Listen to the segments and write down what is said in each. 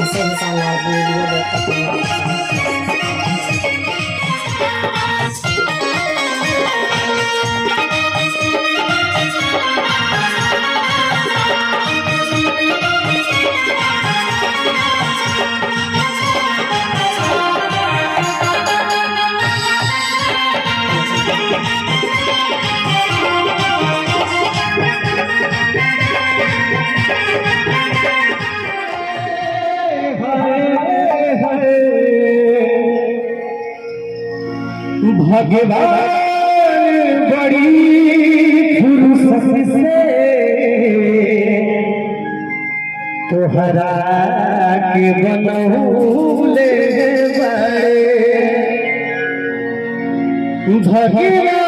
ऐसे ही शानदार वीडियो देखते भगवान बड़ी फुर्सत से तोहरा के बनौले बड़े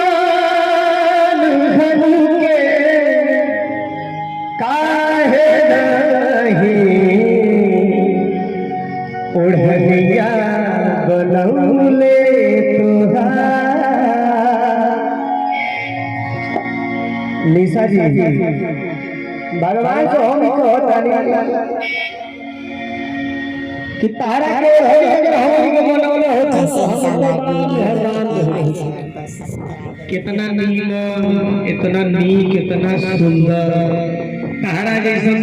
भगवान घनु के काहे नहीं ओढ़िया बनौले निशा जी भगवान को हम कि तारा के बनौले कितना नील इतना नीक इतना सुंदर तारा जैसा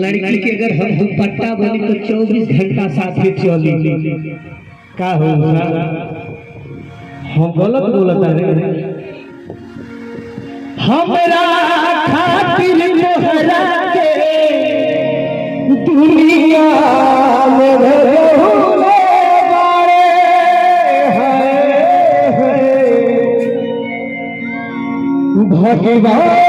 लड़की के अगर हम दुपट्टा बनी तो 24 घंटा साथ में चली का होगा हम गलत बोलता है हमरा खातिर तोहरा के दुनिया में रहूले बारे है भगवान